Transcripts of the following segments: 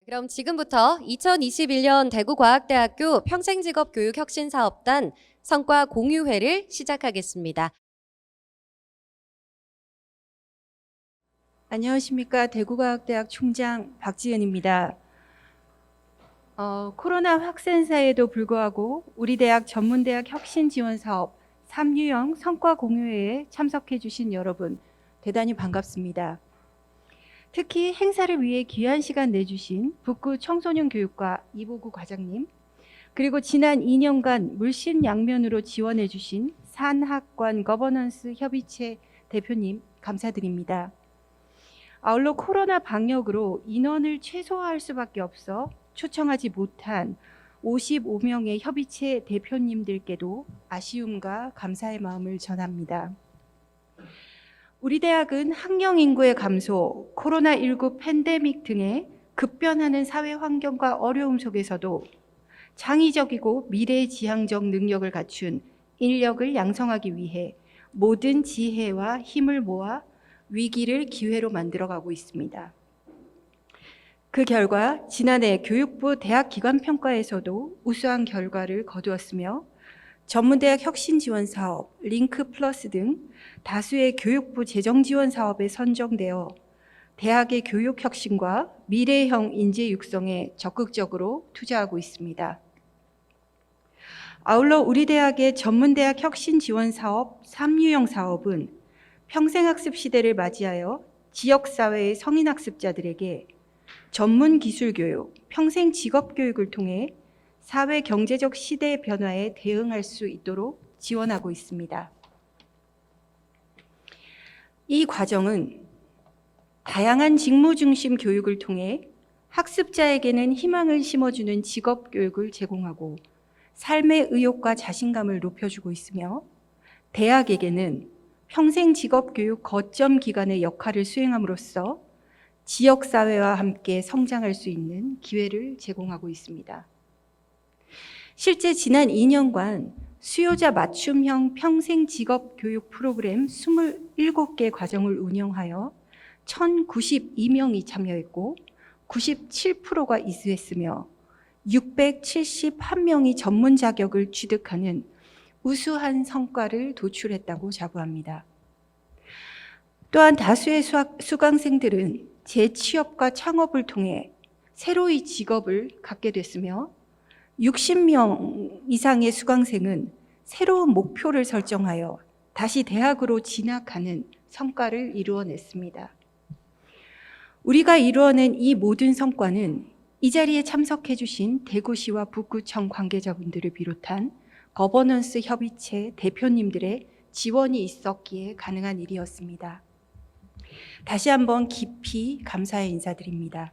그럼 지금부터 2021년 대구과학대학교 평생직업교육혁신사업단 성과 공유회를 시작하겠습니다. 안녕하십니까. 대구과학대학 총장 박지은입니다. 코로나 확산사에도 불구하고 우리 대학 전문대학 혁신지원사업 3유형 성과공유회에 참석해 주신 여러분 대단히 반갑습니다. 특히 행사를 위해 귀한 시간 내주신 북구 청소년교육과 이보구 과장님, 그리고 지난 2년간 물심양면으로 지원해 주신 산학관 거버넌스 협의체 대표님 감사드립니다. 아울러 코로나 방역으로 인원을 최소화할 수밖에 없어 초청하지 못한 55명의 협의체 대표님들께도 아쉬움과 감사의 마음을 전합니다. 우리 대학은 학령 인구의 감소, 코로나19 팬데믹 등의 급변하는 사회 환경과 어려움 속에서도 창의적이고 미래지향적 능력을 갖춘 인력을 양성하기 위해 모든 지혜와 힘을 모아 위기를 기회로 만들어가고 있습니다. 그 결과 지난해 교육부 대학기관평가에서도 우수한 결과를 거두었으며 전문대학 혁신지원사업, 링크플러스 등 다수의 교육부 재정지원 사업에 선정되어 대학의 교육혁신과 미래형 인재 육성에 적극적으로 투자하고 있습니다. 아울러 우리 대학의 전문대학 혁신지원사업 3유형 사업은 평생학습 시대를 맞이하여 지역사회의 성인학습자들에게 전문 기술교육, 평생 직업교육을 통해 사회 경제적 시대 변화에 대응할 수 있도록 지원하고 있습니다. 이 과정은 다양한 직무 중심 교육을 통해 학습자에게는 희망을 심어주는 직업교육을 제공하고 삶의 의욕과 자신감을 높여주고 있으며 대학에게는 평생 직업교육 거점 기관의 역할을 수행함으로써 지역사회와 함께 성장할 수 있는 기회를 제공하고 있습니다. 실제 지난 2년간 수요자 맞춤형 평생 직업교육 프로그램 27개 과정을 운영하여 1,092명이 참여했고 97%가 이수했으며 671명이 전문 자격을 취득하는 우수한 성과를 도출했다고 자부합니다. 또한 다수의 수강생들은 재취업과 창업을 통해 새로이 직업을 갖게 됐으며 60명 이상의 수강생은 새로운 목표를 설정하여 다시 대학으로 진학하는 성과를 이루어냈습니다. 우리가 이루어낸 이 모든 성과는 이 자리에 참석해 주신 대구시와 북구청 관계자분들을 비롯한 거버넌스 협의체 대표님들의 지원이 있었기에 가능한 일이었습니다. 다시 한번 깊이 감사의 인사드립니다.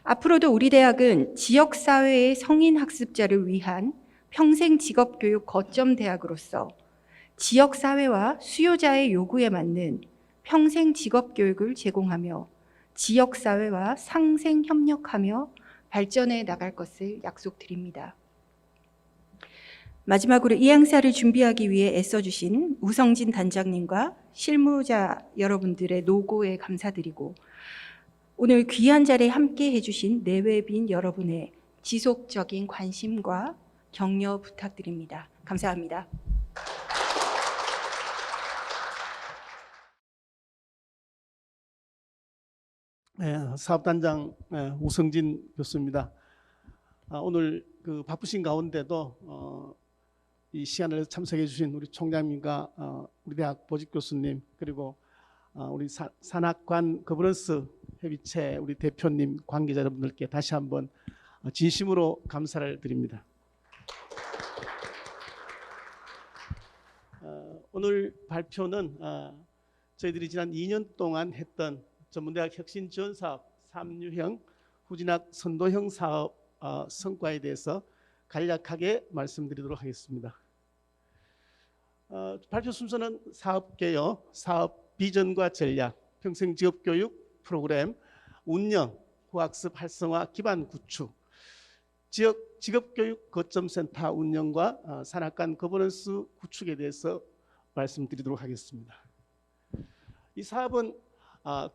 앞으로도 우리 대학은 지역사회의 성인학습자를 위한 평생 직업교육 거점 대학으로서 지역사회와 수요자의 요구에 맞는 평생 직업교육을 제공하며 지역사회와 상생 협력하며 발전해 나갈 것을 약속드립니다. 마지막으로 이 행사를 준비하기 위해 애써주신 우성진 단장님과 실무자 여러분들의 노고에 감사드리고 오늘 귀한 자리에 함께 해주신 내외빈 여러분의 지속적인 관심과 격려 부탁드립니다. 감사합니다. 네, 사업단장 우성진 교수입니다. 오늘 그 바쁘신 가운데도 이 시간을 참석해 주신 우리 총장님과 우리 대학 보직 교수님 그리고 우리 산학관 거버넌스 협의체 우리 대표님 관계자 여러분들께 다시 한번 진심으로 감사를 드립니다. 오늘 발표는 저희들이 지난 2년 동안 했던 전문대학 혁신지원사업 3유형 후진학 선도형 사업 성과에 대해서 간략하게 말씀드리도록 하겠습니다. 발표 순서는 사업 개요, 사업 비전과 전략, 평생 직업교육 프로그램, 운영, 후학습 활성화 기반 구축, 지역 직업교육 거점센터 운영과 산학관 거버넌스 구축에 대해서 말씀드리도록 하겠습니다. 이 사업은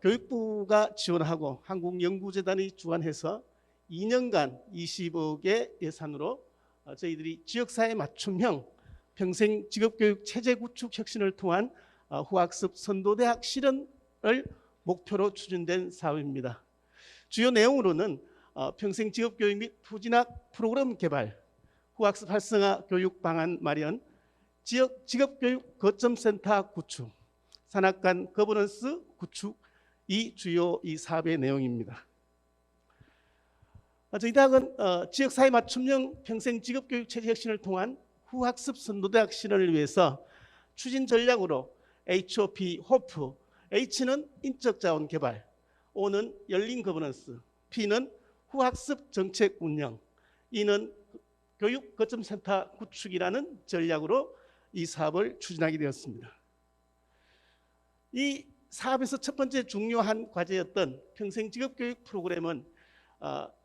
교육부가 지원하고 한국연구재단이 주관해서 2년간 20억의 예산으로 저희들이 지역사회 맞춤형 평생 직업교육 체제 구축 혁신을 통한 후학습 선도대학 실현을 목표로 추진된 사업입니다. 주요 내용으로는 평생 직업교육 및 후진학 프로그램 개발, 후학습 활성화 교육 방안 마련, 지역 직업교육 거점센터 구축, 산학관 거버넌스 구축, 이 주요 이 사업의 내용입니다. 저희 대학은 지역사회 맞춤형 평생 직업교육 체제 혁신을 통한 후학습 선도대학 실현을 위해서 추진 전략으로 HOP, 호프, H는 인적 자원 개발, O는 열린 거버넌스, P는 후학습 정책 운영, E는 교육 거점센터 구축이라는 전략으로 이 사업을 추진하게 되었습니다. 이 사업에서 첫 번째 중요한 과제였던 평생 직업교육 프로그램은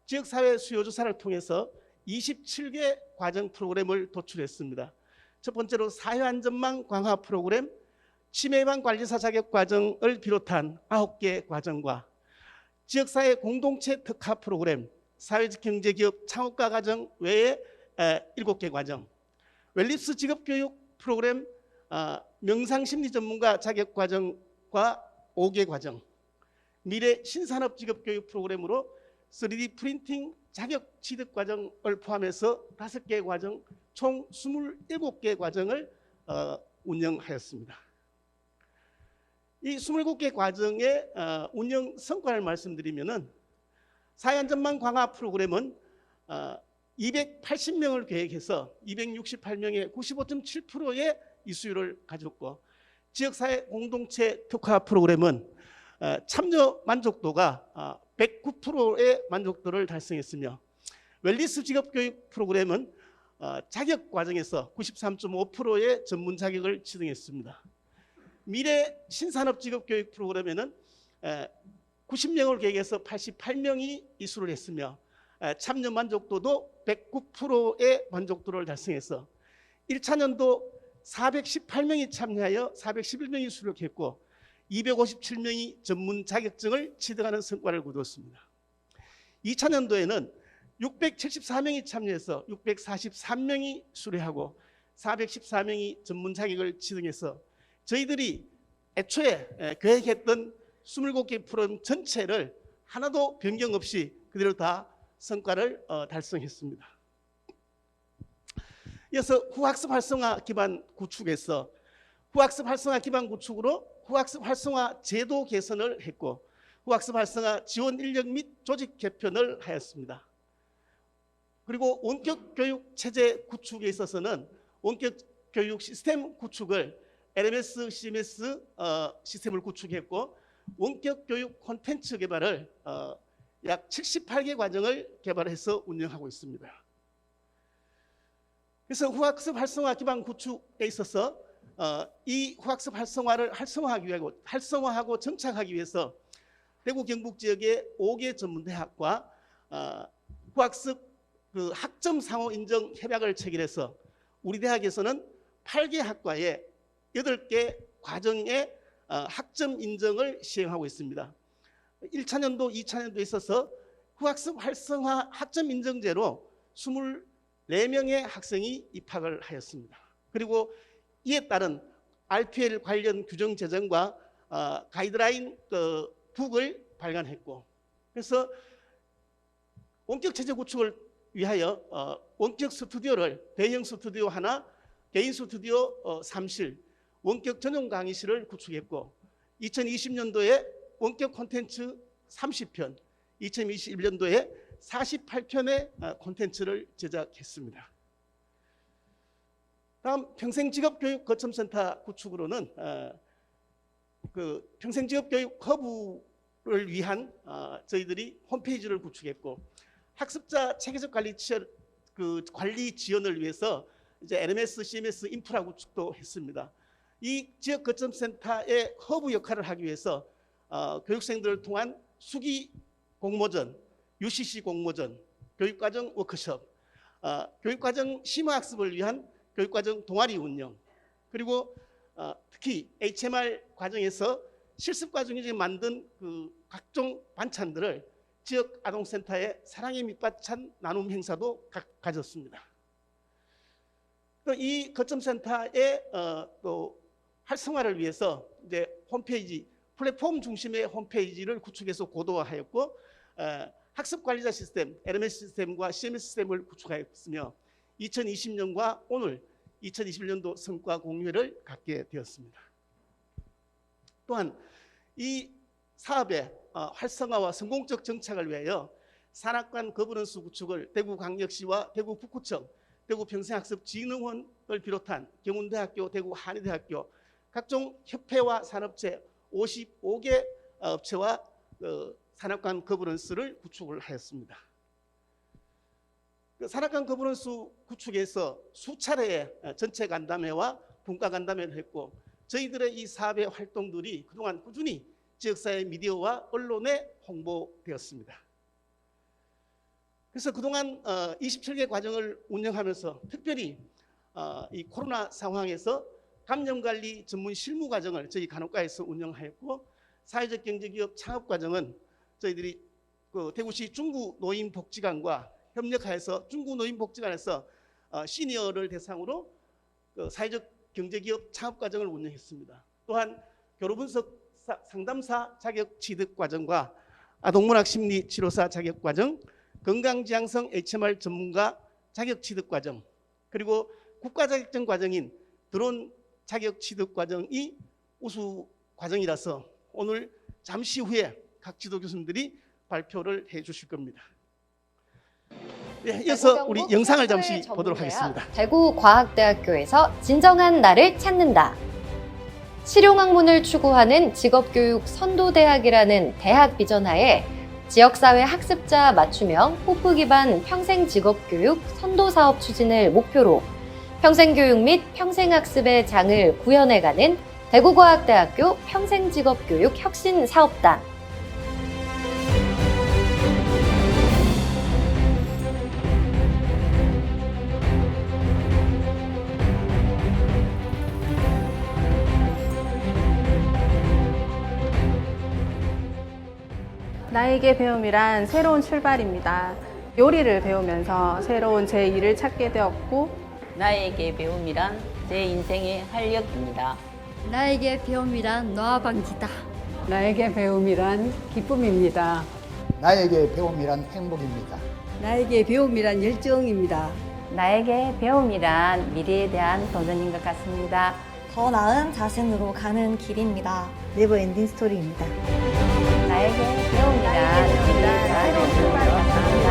지역사회 수요조사를 통해서 27개 과정 프로그램을 도출했습니다. 첫 번째로 사회안전망 강화 프로그램, 치매예방 관리사 자격 과정을 비롯한 9개 과정과 지역사회 공동체 특화 프로그램, 사회적 경제기업 창업가 과정 외에 7개 과정, 웰립스 직업교육 프로그램, 명상심리 전문가 자격 과정과 5개 과정, 미래 신산업 직업교육 프로그램으로 3D 프린팅 자격 취득 과정을 포함해서 5개 과정, 총 27개 과정을 운영하였습니다. 이 27개 과정의 운영 성과를 말씀드리면은 사회안전망 강화 프로그램은 280명을 계획해서 268명의 95.7%의 이수율을 가졌고, 지역사회 공동체 특화 프로그램은 참여 만족도가 109%의 만족도를 달성했으며, 웰리스 직업교육 프로그램은 자격 과정에서 93.5%의 전문 자격을 취득했습니다. 미래 신산업 직업교육 프로그램에는 90명을 계획해서 88명이 이수를 했으며, 참여 만족도도 109%의 만족도를 달성해서 1차년도 418명이 참여하여 411명이 수록했고 257명이 전문 자격증을 취득하는 성과를 거두었습니다. 2차년도에는 674명이 참여해서 643명이 수료하고 414명이 전문 자격을 취득해서 저희들이 애초에 계획했던 27개 프로그램 전체를 하나도 변경 없이 그대로 다 성과를 달성했습니다. 이어서 후학습 활성화 기반 구축에서 후학습 활성화 기반 구축으로 후학습 활성화 제도 개선을 했고, 후학습 활성화 지원 인력 및 조직 개편을 하였습니다. 그리고 원격 교육 체제 구축에 있어서는 원격 교육 시스템 구축을 LMS, CMS 시스템을 구축했고, 원격 교육 콘텐츠 개발을 약 78개 과정을 개발해서 운영하고 있습니다. 그래서 후학습 활성화 기반 구축에 있어서 이 후학습 활성화를 활성화하고 정착하기 위해서 대구 경북 지역의 5개 전문대학과 후학습 학점 상호 인정 협약을 체결해서 우리 대학에서는 8개 학과에 8개 과정의 학점 인정을 시행하고 있습니다. 1차년도, 2차년도에 있어서 후학습 활성화 학점 인정제로 24명의 학생이 입학을 하였습니다. 그리고 이에 따른 RPL 관련 규정 제정과 가이드라인 북을 발간했고, 그래서 원격 체제 구축을 위하여 원격 스튜디오를 대형 스튜디오 하나, 개인 스튜디오 3실, 원격 전용 강의실을 구축했고, 2020년도에 원격 콘텐츠 30편, 2021년도에 48편의 콘텐츠를 제작했습니다. 다음 평생직업교육 거점센터 구축으로는 평생직업교육 허브를 위한 저희들이 홈페이지를 구축했고, 학습자 체계적 관리 지원을 위해서 이제 LMS, CMS 인프라 구축도 했습니다. 이 지역 거점센터의 허브 역할을 하기 위해서 교육생들을 통한 수기 공모전, UCC 공모전, 교육과정 워크숍, 교육과정 심화학습을 위한 교육과정 동아리 운영, 그리고 특히 HMR 과정에서 실습 과정에 만든 각종 반찬들을 지역 아동센터의 사랑의 밑바찬 나눔 행사도 가졌습니다. 이 거점센터의 또 활성화를 위해서 이제 홈페이지, 플랫폼 중심의 홈페이지를 구축해서 고도화하였고, 학습관리자 시스템, LMS 시스템과 CMS 시스템을 구축하였으며 2020년과 오늘 2021년도 성과 공유회를 갖게 되었습니다. 또한 이 사업의 활성화와 성공적 정착을 위하여 산학관 거버넌스 구축을 대구광역시와 대구 북구청, 대구평생학습진흥원을 비롯한 경운대학교, 대구 한의대학교, 각종 협회와 산업체 55개 업체와 산학관 거버넌스를 구축을 하였습니다. 산학관 거버넌스 구축에서 수차례의 전체 간담회와 분과 간담회를 했고, 저희들의 이 사업의 활동들이 그동안 꾸준히 지역사회 미디어와 언론에 홍보되었습니다. 그래서 그동안 27개 과정을 운영하면서 특별히 이 코로나 상황에서 감염관리 전문 실무 과정을 저희 간호과에서 운영하였고, 사회적 경제기업 창업 과정은 저희들이 대구시 중구노인복지관과 협력하여서 중구노인복지관에서 시니어를 대상으로 사회적 경제기업 창업 과정을 운영했습니다. 또한 교로분석 상담사 자격 취득 과정과 아동문학 심리 치료사 자격 과정, 건강지향성 HMR 전문가 자격 취득 과정, 그리고 국가 자격증 과정인 드론 자격 취득 과정이 우수 과정이라서 오늘 잠시 후에 각 지도 교수님들이 발표를 해 주실 겁니다. 네, 이어서 우리 영상을 잠시 보도록 하겠습니다. 대구과학대학교에서 진정한 나를 찾는다. 실용학문을 추구하는 직업교육 선도대학이라는 대학 비전하에 지역사회 학습자 맞춤형 호프 기반 평생직업교육 선도사업 추진을 목표로 평생교육 및 평생학습의 장을 구현해가는 대구과학대학교 평생직업교육 혁신사업단. 나에게 배움이란 새로운 출발입니다. 요리를 배우면서 새로운 제 일을 찾게 되었고, 나에게 배움이란 제 인생의 활력입니다. 나에게 배움이란 노화 방지다. 나에게 배움이란 기쁨입니다. 나에게 배움이란 행복입니다. 나에게 배움이란 열정입니다. 나에게 배움이란 미래에 대한 도전인 것 같습니다. 더 나은 자신으로 가는 길입니다. 네버엔딩 스토리입니다. 나에게 배움이란 미래에 대한 새로운 출발 같습니다.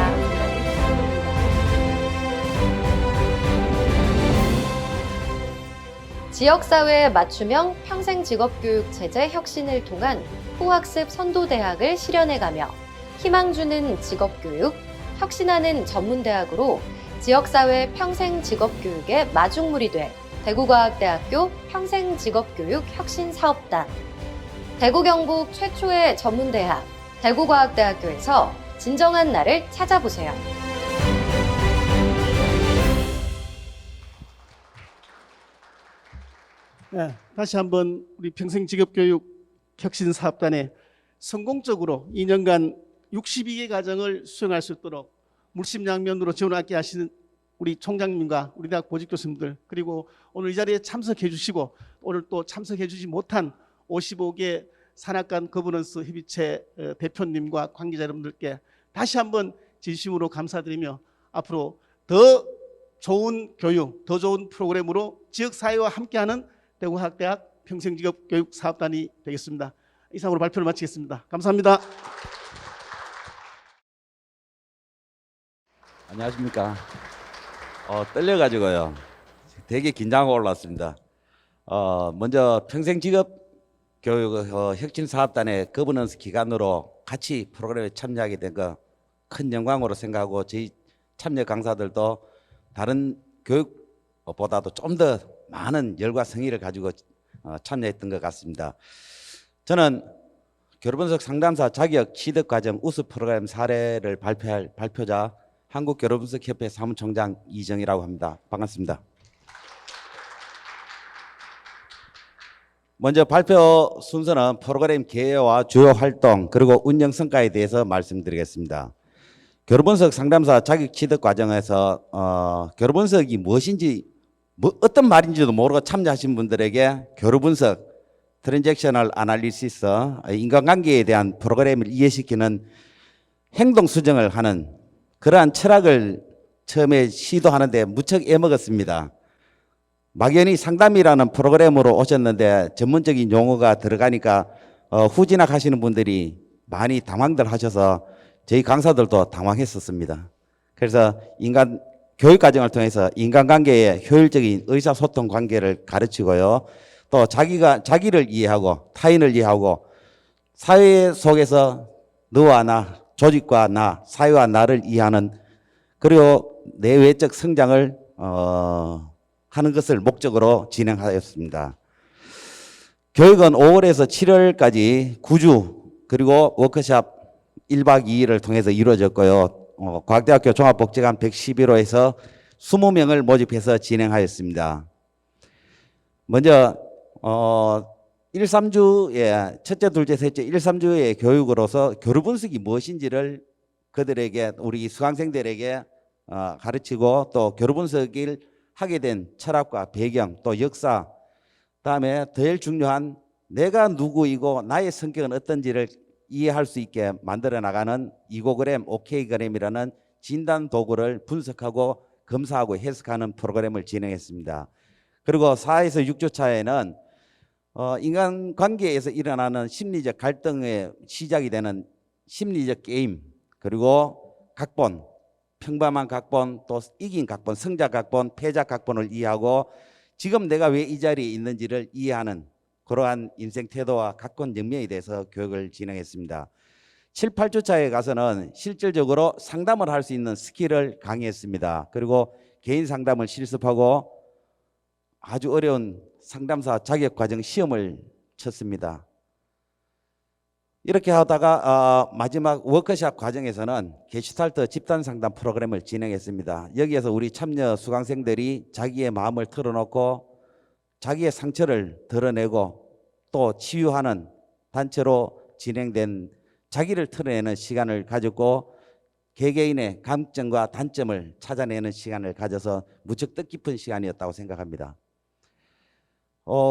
지역사회 맞춤형 평생직업교육 체제 혁신을 통한 후학습 선도대학을 실현해가며 희망 주는 직업교육, 혁신하는 전문대학으로 지역사회 평생직업교육의 마중물이 될 대구과학대학교 평생직업교육 혁신사업단. 대구 경북 최초의 전문대학 대구과학대학교에서 진정한 나를 찾아보세요. 네, 다시 한번 우리 평생직업교육 혁신사업단에 성공적으로 2년간 62개 과정을 수행할 수 있도록 물심양면으로 지원하게 하시는 우리 총장님과 우리 대학 보직 교수님들, 그리고 오늘 이 자리에 참석해 주시고 오늘 또 참석해 주지 못한 55개 산학관 거버넌스 협의체 대표님과 관계자 여러분들께 다시 한번 진심으로 감사드리며 앞으로 더 좋은 교육, 더 좋은 프로그램으로 지역사회와 함께하는 대구과학대학 평생직업교육사업단이 되겠습니다. 이상으로 발표를 마치겠습니다. 감사합니다. 안녕하십니까. 떨려가지고요. 되게 긴장하고 올랐습니다. 먼저 평생직업교육 혁신사업단의 거버넌스 기관으로 같이 프로그램에 참여하게 된 거 큰 영광으로 생각하고 저희 참여 강사들도 다른 교육보다도 좀 더 많은 열과 성의를 가지고 참여했던 것 같습니다. 저는 교로분석 상담사 자격 취득 과정 우수 프로그램 사례를 발표할 발표자 한국교로분석협회 사무총장 이정희라고 합니다. 반갑습니다. 먼저 발표 순서는 프로그램 개요와 주요 활동 그리고 운영 성과에 대해서 말씀드리겠습니다. 교류분석 상담사 자격 취득 과정에서 교류분석이 무엇인지 어떤 말인지도 모르고 참여하신 분들에게 교류분석, 트랜잭셔널 아날리시스, 인간관계에 대한 프로그램을 이해시키는 행동 수정을 하는 그러한 철학을 처음에 시도하는데 무척 애먹었습니다. 막연히 상담이라는 프로그램으로 오셨는데 전문적인 용어가 들어가니까 후진학하시는 분들이 많이 당황들 하셔서 저희 강사들도 당황했었습니다. 그래서 교육 과정을 통해서 인간관계의 효율적인 의사소통 관계를 가르치고요. 또 자기를 이해하고 타인을 이해하고 사회 속에서 너와 나, 조직과 나, 사회와 나를 이해하는 그리고 내외적 성장을 하는 것을 목적으로 진행하였습니다. 교육은 5월에서 7월까지 9주 그리고 워크숍 1박 2일을 통해서 이루어졌고요. 과학대학교 종합복지관 111호에서 20명을 모집해서 진행하였습니다. 먼저 1, 3주의 첫째, 둘째, 셋째 1, 3주의 교육으로서 교류분석이 무엇인지를 그들에게 우리 수강생들에게 가르치고 또 교류분석을 하게 된 철학과 배경 또 역사 그다음에 제일 중요한 내가 누구이고 나의 성격은 어떤지를 이해할 수 있게 만들어 나가는 이고그램, 오케이그램이라는 진단 도구를 분석하고 검사하고 해석하는 프로그램을 진행했습니다. 그리고 4에서 6주 차에는 인간관계에서 일어나는 심리적 갈등의 시작이 되는 심리적 게임 그리고 각본, 평범한 각본, 또 이긴 각본, 성작 각본, 패작 각본을 이해하고 지금 내가 왜 이 자리에 있는지를 이해하는 그러한 인생 태도와 각본 영명에 대해서 교육을 진행했습니다. 7, 8주 차에 가서는 실질적으로 상담을 할 수 있는 스킬을 강의했습니다. 그리고 개인 상담을 실습하고 아주 어려운 상담사 자격과정 시험을 쳤습니다. 이렇게 하다가 마지막 워크숍 과정에서는 게슈탈트 집단상담 프로그램을 진행했습니다. 여기에서 우리 참여 수강생들이 자기의 마음을 털어놓고 자기의 상처를 드러내고 또 치유하는 단체로 진행된 자기를 털어내는 시간을 가졌고 개개인의 강점과 단점을 찾아내는 시간을 가져서 무척 뜻깊은 시간이었다고 생각합니다.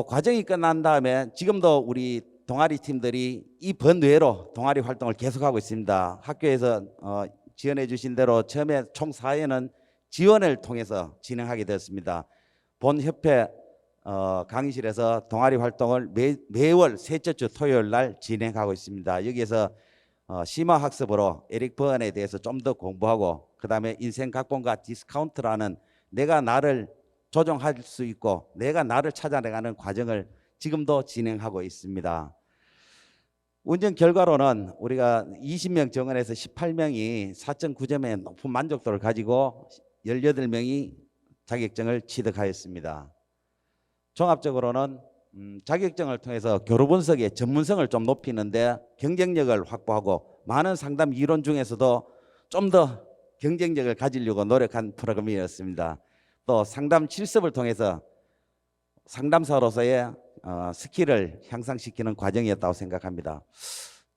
과정이 끝난 다음에 지금도 우리 동아리 팀들이 이 번외로 동아리 활동을 계속하고 있습니다. 학교에서 지원해 주신 대로 처음에 총 4회는 지원을 통해서 진행하게 되었습니다. 본 협회 강의실에서 동아리 활동을 매월 셋째 주 토요일 날 진행하고 있습니다. 여기에서 심화학습으로 에릭 버언에 대해서 좀 더 공부하고 그 다음에 인생각본과 디스카운트라는 내가 나를 조정할 수 있고 내가 나를 찾아내가는 과정을 지금도 진행하고 있습니다. 운전 결과로는 우리가 20명 정원에서 18명이 4.9점의 높은 만족도를 가지고 18명이 자격증을 취득하였습니다. 종합적으로는 자격증을 통해서 교류분석의 전문성을 좀 높이는데 경쟁력을 확보하고 많은 상담 이론 중에서도 좀 더 경쟁력을 가지려고 노력한 프로그램이었습니다. 또 상담 실습을 통해서 상담사로서의 스킬을 향상시키는 과정이었다고 생각합니다.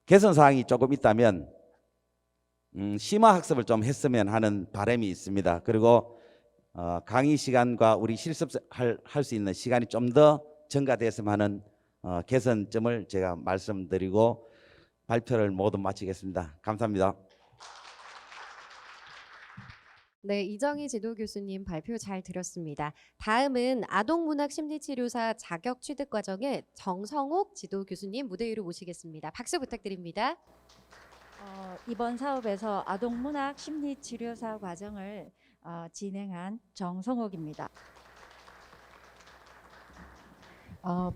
개선 사항이 조금 있다면 심화학습을 좀 했으면 하는 바람이 있습니다. 그리고 강의 시간과 우리 실습할 수 있는 시간이 좀 더 증가됐으면 하는 개선점을 제가 말씀드리고 발표를 모두 마치겠습니다. 감사합니다. 네, 이정희 지도교수님 발표 잘 들었습니다. 다음은 아동문학심리치료사 자격 취득 과정의 정성옥 지도교수님 무대 위로 모시겠습니다. 박수 부탁드립니다. 이번 사업에서 아동문학 심리치료사 과정을 진행한 정성옥입니다.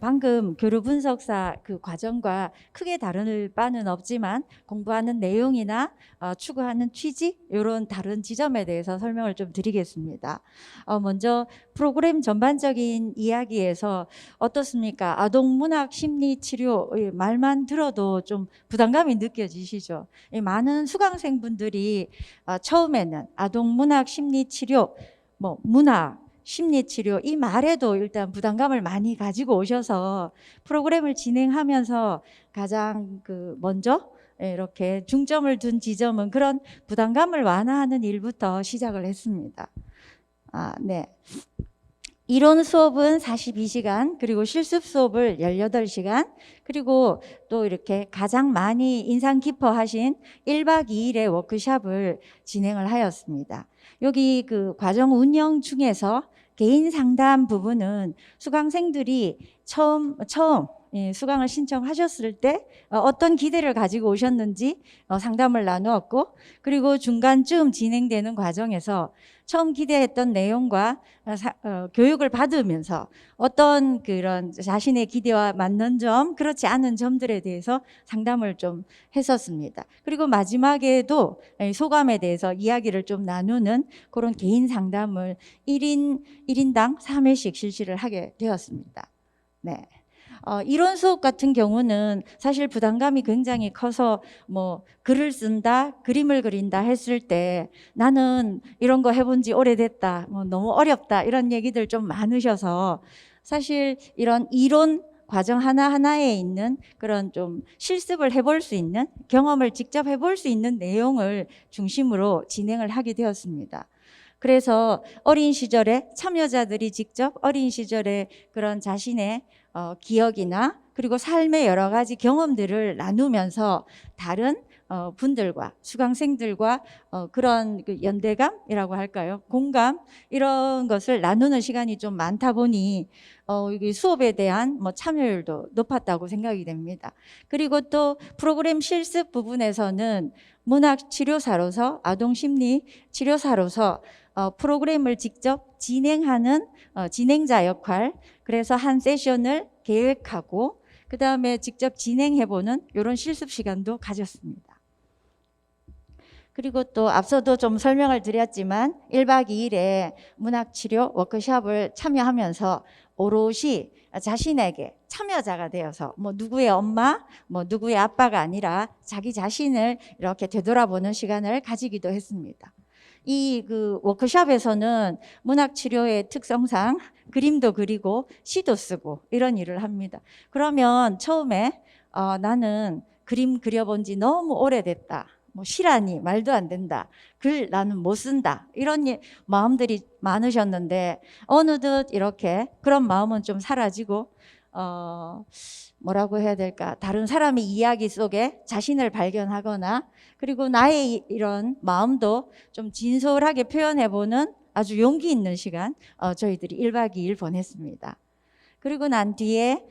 방금 교류분석사 그 과정과 크게 다를 바는 없지만 공부하는 내용이나 추구하는 취지 이런 다른 지점에 대해서 설명을 좀 드리겠습니다. 먼저 프로그램 전반적인 이야기에서 어떻습니까? 아동문학 심리치료 말만 들어도 좀 부담감이 느껴지시죠? 많은 수강생분들이 처음에는 아동문학 심리치료 문학 심리치료 이 말에도 일단 부담감을 많이 가지고 오셔서 프로그램을 진행하면서 가장 먼저 이렇게 중점을 둔 지점은 그런 부담감을 완화하는 일부터 시작을 했습니다. 네. 이론 수업은 42시간, 그리고 실습 수업을 18시간, 그리고 또 이렇게 가장 많이 인상 깊어하신 1박 2일의 워크숍을 진행을 하였습니다. 여기 과정 운영 중에서 개인 상담 부분은 수강생들이 처음 수강을 신청하셨을 때 어떤 기대를 가지고 오셨는지 상담을 나누었고, 그리고 중간쯤 진행되는 과정에서 처음 기대했던 내용과 교육을 받으면서 어떤 그런 자신의 기대와 맞는 점, 그렇지 않은 점들에 대해서 상담을 좀 했었습니다. 그리고 마지막에도 소감에 대해서 이야기를 좀 나누는 그런 개인 상담을 1인당 3회씩 실시를 하게 되었습니다. 네. 이론 수업 같은 경우는 사실 부담감이 굉장히 커서 글을 쓴다, 그림을 그린다 했을 때 나는 이런 거 해본 지 오래됐다, 너무 어렵다 이런 얘기들 좀 많으셔서 사실 이런 이론 과정 하나하나에 있는 그런 좀 실습을 해볼 수 있는, 경험을 직접 해볼 수 있는 내용을 중심으로 진행을 하게 되었습니다. 그래서 어린 시절에 참여자들이 직접 어린 시절에 그런 자신의 기억이나 그리고 삶의 여러 가지 경험들을 나누면서 다른 분들과 수강생들과 그런 연대감이라고 할까요? 공감 이런 것을 나누는 시간이 좀 많다 보니 이게 수업에 대한 참여율도 높았다고 생각이 됩니다. 그리고 또 프로그램 실습 부분에서는 문학치료사로서 아동심리치료사로서 프로그램을 직접 진행하는 진행자 역할, 그래서 한 세션을 계획하고 그 다음에 직접 진행해보는 이런 실습 시간도 가졌습니다. 그리고 또 앞서도 좀 설명을 드렸지만 1박 2일의 문학치료 워크숍을 참여하면서 오롯이 자신에게 참여자가 되어서 누구의 엄마, 누구의 아빠가 아니라 자기 자신을 이렇게 되돌아보는 시간을 가지기도 했습니다. 이 워크숍에서는 문학치료의 특성상 그림도 그리고 시도 쓰고 이런 일을 합니다. 그러면 처음에 나는 그림 그려본 지 너무 오래됐다, 시라니 말도 안 된다, 글 나는 못 쓴다 이런 마음들이 많으셨는데 어느덧 이렇게 그런 마음은 좀 사라지고 뭐라고 해야 될까, 다른 사람의 이야기 속에 자신을 발견하거나 그리고 나의 이런 마음도 좀 진솔하게 표현해보는 아주 용기 있는 시간 저희들이 1박 2일 보냈습니다. 그리고 난 뒤에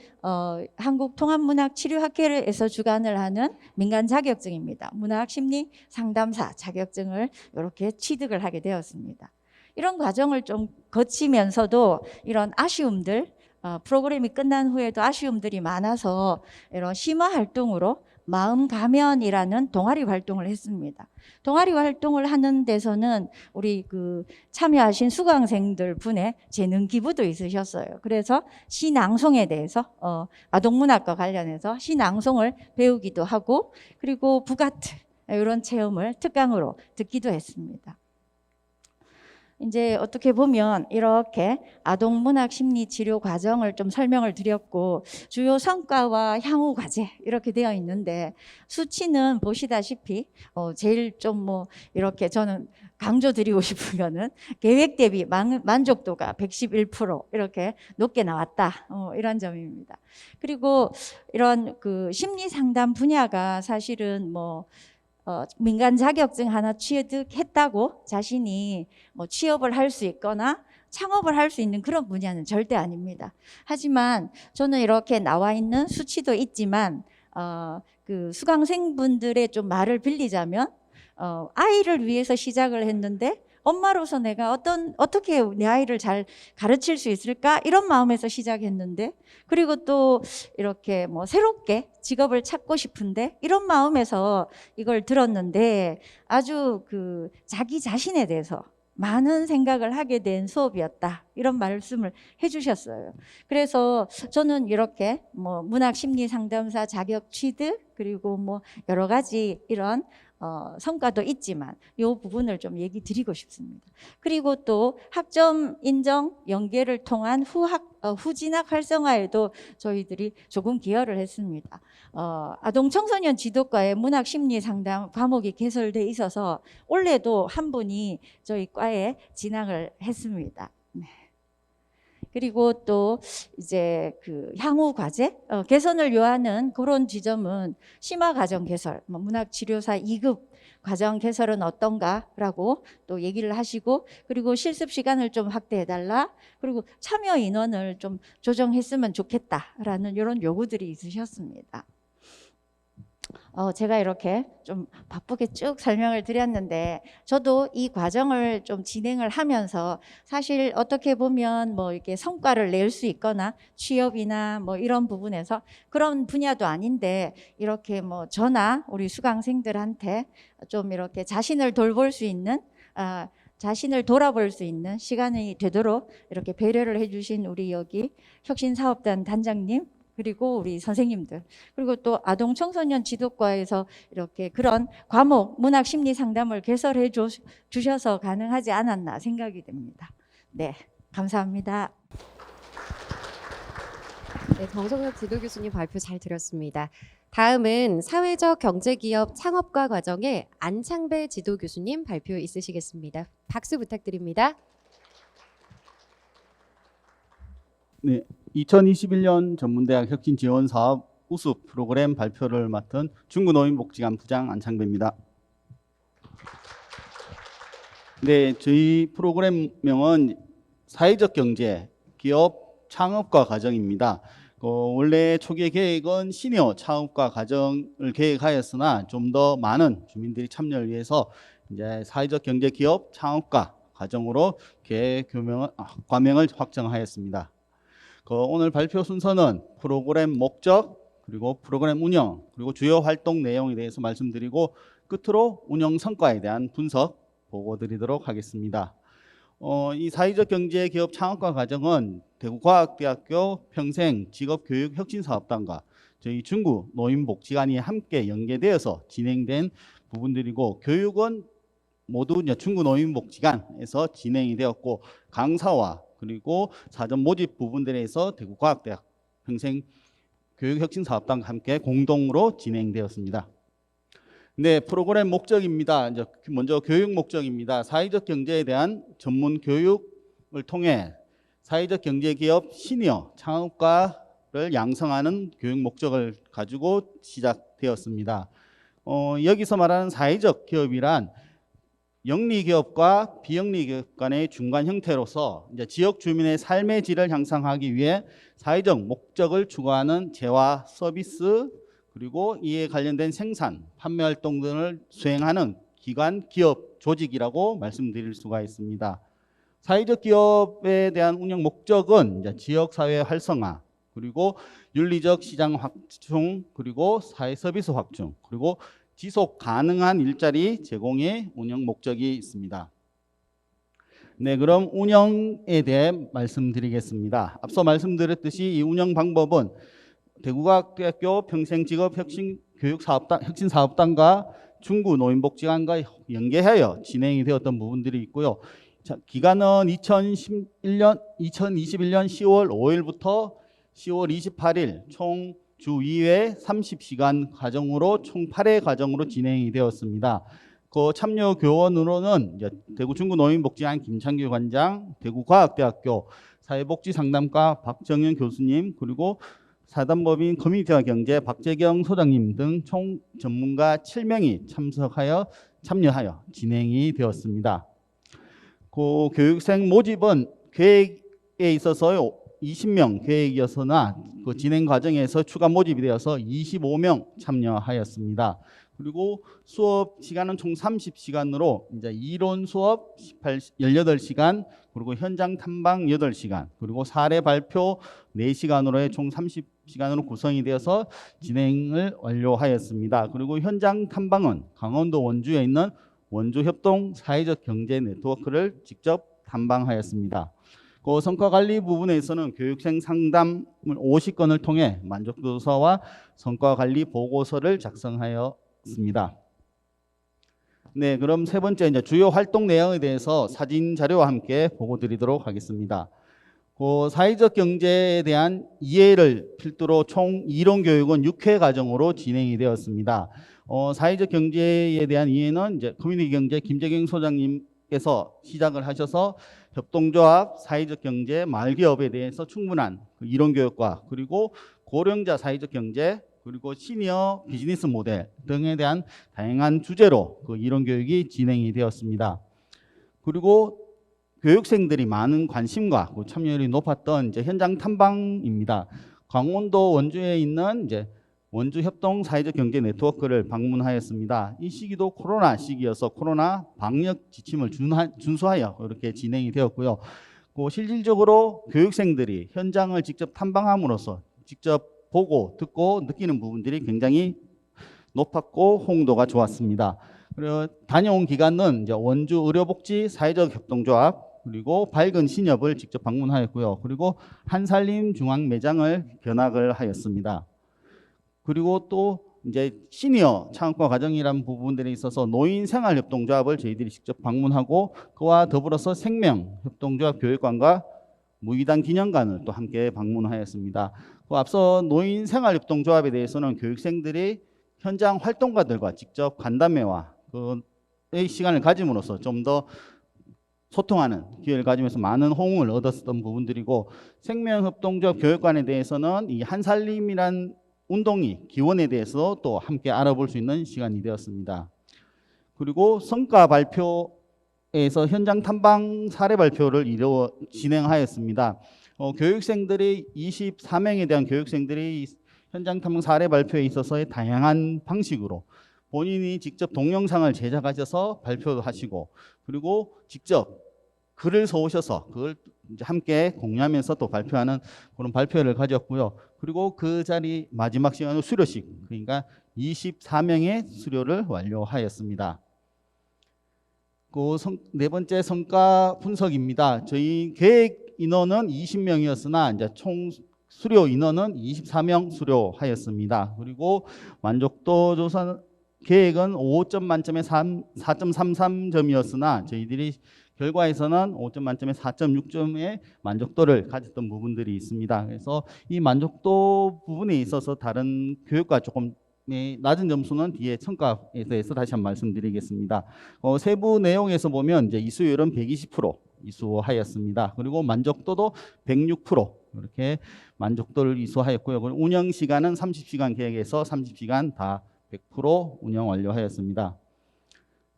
한국통합문학치료학회에서 주관을 하는 민간 자격증입니다. 문학심리상담사 자격증을 이렇게 취득을 하게 되었습니다. 이런 과정을 좀 거치면서도 이런 아쉬움들, 프로그램이 끝난 후에도 아쉬움들이 많아서 이런 심화 활동으로 마음 가면이라는 동아리 활동을 했습니다. 동아리 활동을 하는 데서는 우리 참여하신 수강생들 분의 재능 기부도 있으셨어요. 그래서 시낭송에 대해서 아동문학과 관련해서 시낭송을 배우기도 하고 그리고 북아트 이런 체험을 특강으로 듣기도 했습니다. 이제 어떻게 보면 이렇게 아동문학 심리치료 과정을 좀 설명을 드렸고 주요 성과와 향후 과제 이렇게 되어 있는데 수치는 보시다시피 제일 좀 이렇게 저는 강조드리고 싶은 거는 계획 대비 만족도가 111% 이렇게 높게 나왔다 이런 점입니다. 그리고 이런 심리 상담 분야가 사실은 민간 자격증 하나 취득했다고 자신이 취업을 할 수 있거나 창업을 할 수 있는 그런 분야는 절대 아닙니다. 하지만 저는 이렇게 나와 있는 수치도 있지만 수강생분들의 좀 말을 빌리자면 아이를 위해서 시작을 했는데 엄마로서 내가 어떻게 내 아이를 잘 가르칠 수 있을까 이런 마음에서 시작했는데 그리고 또 이렇게 새롭게 직업을 찾고 싶은데 이런 마음에서 이걸 들었는데 아주 자기 자신에 대해서 많은 생각을 하게 된 수업이었다 이런 말씀을 해주셨어요. 그래서 저는 이렇게 문학심리상담사 자격 취득 그리고 뭐 여러 가지 이런 성과도 있지만 이 부분을 좀 얘기 드리고 싶습니다. 그리고 또 학점 인정 연계를 통한 후진학 활성화에도 저희들이 조금 기여를 했습니다. 아동 청소년 지도과의 문학 심리 상담 과목이 개설돼 있어서 올해도 한 분이 저희 과에 진학을 했습니다. 네. 그리고 또 이제 그 향후 과제 개선을 요하는 그런 지점은 심화 과정 개설, 문학 치료사 2급 과정 개설은 어떤가라고 또 얘기를 하시고, 그리고 실습 시간을 좀 확대해 달라, 그리고 참여 인원을 좀 조정했으면 좋겠다라는 이런 요구들이 있으셨습니다. 제가 이렇게 좀 바쁘게 쭉 설명을 드렸는데, 저도 이 과정을 좀 진행을 하면서 사실 어떻게 보면 뭐 이렇게 성과를 낼 수 있거나 취업이나 뭐 이런 부분에서 그런 분야도 아닌데, 이렇게 뭐 저나 우리 수강생들한테 좀 이렇게 자신을 돌볼 수 있는 자신을 돌아볼 수 있는 시간이 되도록 이렇게 배려를 해주신 우리 여기 혁신사업단 단장님, 그리고 우리 선생님들, 그리고 또 아동 청소년 지도과에서 이렇게 그런 과목 문학 심리 상담을 개설해 주셔서 가능하지 않았나 생각이 됩니다. 네, 감사합니다. 네, 정성혁 지도교수님 발표 잘 들었습니다. 다음은 사회적 경제기업 창업과 과정의 안창배 지도교수님 발표 있으시겠습니다. 박수 부탁드립니다. 네, 2021년 전문대학 혁신지원사업 우수 프로그램 발표를 맡은 중구노인복지관 부장 안창배입니다. 네, 저희 프로그램명은 사회적 경제 기업 창업과 과정입니다. 원래 초기 계획은 시니어 창업과 과정을 계획하였으나 좀 더 많은 주민들이 참여를 위해서 이제 사회적 경제 기업 창업과 과정으로 계획 과명을 확정하였습니다. 오늘 발표 순서는 프로그램 목적, 그리고 프로그램 운영, 그리고 주요 활동 내용에 대해서 말씀드리고 끝으로 운영 성과에 대한 분석 보고 드리도록 하겠습니다. 이 사회적 경제 기업 창업과 과정은 대구과학대학교 평생 직업교육 혁신사업단과 저희 중구 노인복지관이 함께 연계되어서 진행된 부분들이고, 교육은 모두 이제 중구 노인복지관에서 진행이 되었고, 강사와 그리고 사전 모집 부분들에서 대구과학대학 평생 교육혁신사업단과 함께 공동으로 진행되었습니다. 네, 프로그램 목적입니다. 이제 먼저 교육 목적입니다. 사회적 경제에 대한 전문 교육을 통해 사회적 경제 기업 시니어 창업가를 양성하는 교육 목적을 가지고 시작되었습니다. 여기서 말하는 사회적 기업이란 영리기업과 비영리기업 간의 중간 형태로서 이제 지역 주민의 삶의 질을 향상하기 위해 사회적 목적을 추구하는 재화 서비스, 그리고 이에 관련된 생산, 판매 활동 등을 수행하는 기관, 기업, 조직이라고 말씀드릴 수가 있습니다. 사회적 기업에 대한 운영 목적은 이제 지역사회 활성화, 그리고 윤리적 시장 확충, 그리고 사회 서비스 확충, 그리고 지속 가능한 일자리 제공의 운영 목적이 있습니다. 네, 그럼 운영에 대해 말씀드리겠습니다. 앞서 말씀드렸듯이 이 운영 방법은 대구과학대학교 평생직업혁신사업단과 중구 노인복지관과 연계하여 진행이 되었던 부분들이 있고요. 자, 기간은 2021년 10월 5일부터 10월 28일 총 주 2회 30시간 과정으로 총 8회 과정으로 진행이 되었습니다. 참여 교원으로는 이제 대구 중구 노인복지관 김창규 관장, 대구과학대학교 사회복지상담과 박정현 교수님, 그리고 사단법인 커뮤니티와 경제 박재경 소장님 등 총 전문가 7명이 참여하여 진행이 되었습니다. 교육생 모집은 계획에 있어서 20명 계획이었으나 진행 과정에서 추가 모집이 되어서 25명 참여하였습니다. 그리고 수업 시간은 총 30시간으로 이제 이론 수업 18시간, 그리고 현장 탐방 8시간, 그리고 사례 발표 4시간으로 총 30시간으로 구성이 되어서 진행을 완료하였습니다. 그리고 현장 탐방은 강원도 원주에 있는 원주협동 사회적 경제 네트워크를 직접 탐방하였습니다. 그 성과 관리 부분에서는 교육생 상담을 50건을 통해 만족도서와 성과 관리 보고서를 작성하였습니다. 네, 그럼 세 번째 이제 주요 활동 내용에 대해서 사진 자료와 함께 보고 드리도록 하겠습니다. 그 사회적 경제에 대한 이해를 필두로 총 이론 교육은 6회 과정으로 진행이 되었습니다. 사회적 경제에 대한 이해는 이제 커뮤니티 경제 김재경 소장님께서 시작을 하셔서 협동조합, 사회적 경제, 마을기업에 대해서 충분한 그 이론 교육과 그리고 고령자 사회적 경제 그리고 시니어 비즈니스 모델 등에 대한 다양한 주제로 그 이론 교육이 진행이 되었습니다. 그리고 교육생들이 많은 관심과 그 참여율이 높았던 이제 현장 탐방입니다. 강원도 원주에 있는 이제 원주 협동 사회적 경제 네트워크를 방문하였습니다. 이 시기도 코로나 시기여서 코로나 방역 지침을 준수하여 이렇게 진행이 되었고요. 그 실질적으로 교육생들이 현장을 직접 탐방함으로써 직접 보고 듣고 느끼는 부분들이 굉장히 높았고 호응도가 좋았습니다. 그리고 다녀온 기간은 이제 원주 의료복지 사회적 협동조합 그리고 밝은 신협을 직접 방문하였고요. 그리고 한살림 중앙 매장을 견학을 하였습니다. 그리고 또 이제 시니어 창업과 과정이라는 부분들에 있어서 노인 생활협동조합을 저희들이 직접 방문하고 그와 더불어서 생명협동조합 교육관과 무기단 기념관을 또 함께 방문하였습니다. 그 앞서 노인 생활협동조합에 대해서는 교육생들이 현장 활동가들과 직접 간담회와 그의 시간을 가짐으로써 좀 더 소통하는 기회를 가지면서 많은 호응을 얻었던 부분들이고 생명협동조합 교육관에 대해서는 이 한살림이란 운동이 기원에 대해서 또 함께 알아볼 수 있는 시간이 되었습니다. 그리고 성과 발표에서 현장 탐방 사례 발표를 진행하였습니다. 교육생들이 24명에 대한 교육생들이 현장 탐방 사례 발표에 있어서의 다양한 방식으로 본인이 직접 동영상을 제작하셔서 발표도 하시고 그리고 직접 글을 써오셔서 그걸 이제 함께 공유하면서 또 발표하는 그런 발표를 가졌고요. 그리고 그 자리 마지막 시간으로 수료식 그러니까 24명의 수료를 완료하였습니다. 그 네 번째 성과 분석입니다. 저희 계획 인원은 20명이었으나 이제 총 수료 인원은 24명 수료하였습니다. 그리고 만족도 조사 계획은 5점 만점에 4.33점이었으나 저희들이 결과에서는 5점 만점에 4.6점의 만족도를 가졌던 부분들이 있습니다. 그래서 이 만족도 부분에 있어서 다른 교육과 조금 낮은 점수는 뒤에 성과에 대해서 다시 한번 말씀드리겠습니다. 세부 내용에서 보면 이제 이수율은 120% 이수하였습니다. 그리고 만족도도 106% 이렇게 만족도를 이수하였고요. 운영 시간은 30시간 계획에서 30시간 다 100% 운영 완료하였습니다.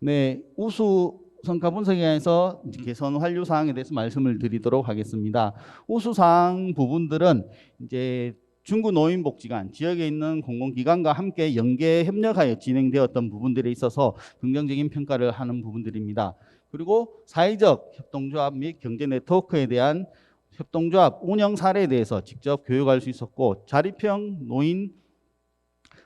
네, 우수 성과 분석에 대해서 개선 완료 사항에 대해서 말씀을 드리도록 하겠습니다. 우수 사항 부분들은 이제 중구 노인복지관 지역에 있는 공공기관과 함께 연계 협력하여 진행되었던 부분들에 있어서 긍정적인 평가를 하는 부분들입니다. 그리고 사회적 협동조합 및 경제 네트워크에 대한 협동조합 운영 사례에 대해서 직접 교육할 수 있었고 자립형 노인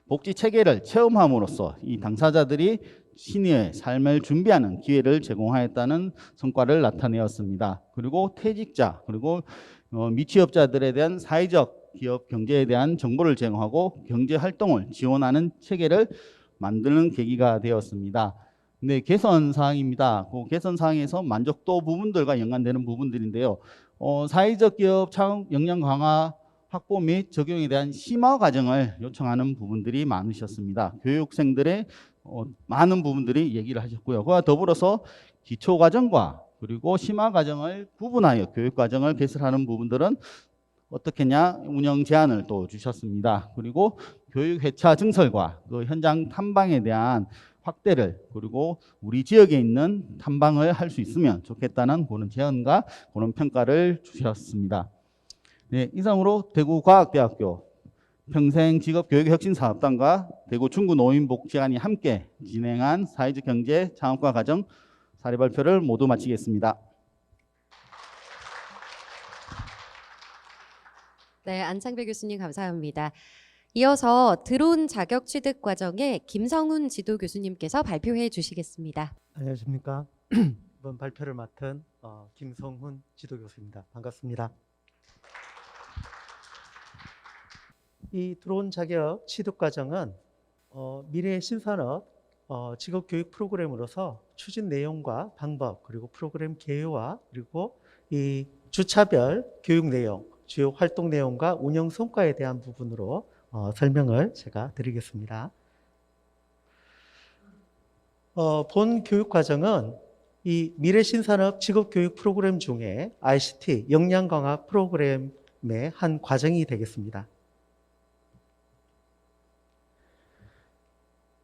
복지 체계를 체험함으로써 이 당사자들이 시니어의 삶을 준비하는 기회를 제공하였다는 성과를 나타내었습니다. 그리고 퇴직자 그리고 미취업자들에 대한 사회적 기업 경제에 대한 정보를 제공하고 경제 활동을 지원하는 체계를 만드는 계기가 되었습니다. 네, 개선 사항입니다. 그 개선 사항에서 만족도 부분들과 연관되는 부분들인데요. 사회적 기업 창업 역량 강화 확보 및 적용에 대한 심화 과정을 요청하는 부분들이 많으셨습니다. 교육생들의 많은 부분들이 얘기를 하셨고요. 그와 더불어서 기초 과정과 그리고 심화 과정을 구분하여 교육 과정을 개설하는 부분들은 어떻게냐 운영 제안을 또 주셨습니다. 그리고 교육 회차 증설과 그 현장 탐방에 대한 확대를 그리고 우리 지역에 있는 탐방을 할 수 있으면 좋겠다는 그런 제안과 그런 평가를 주셨습니다. 네, 이상으로 대구과학대학교 평생직업교육혁신사업단과 대구 중구노인복지관이 함께 진행한 사회적 경제 창업과 과정 사례 발표를 모두 마치겠습니다. 네, 안창배 교수님 감사합니다. 이어서 드론 자격 취득 과정에 김성훈 지도 교수님께서 발표해 주시겠습니다. 안녕하십니까. 이번 발표를 맡은 김성훈 지도교수입니다. 반갑습니다. 이 드론 자격 취득 과정은 미래의 신산업 직업교육 프로그램으로서 추진 내용과 방법, 그리고 프로그램 개요와, 그리고 이 주차별 교육 내용, 주요 활동 내용과 운영 성과에 대한 부분으로 설명을 제가 드리겠습니다. 본 교육 과정은 이 미래 신산업 직업교육 프로그램 중에 ICT 역량 강화 프로그램의 한 과정이 되겠습니다.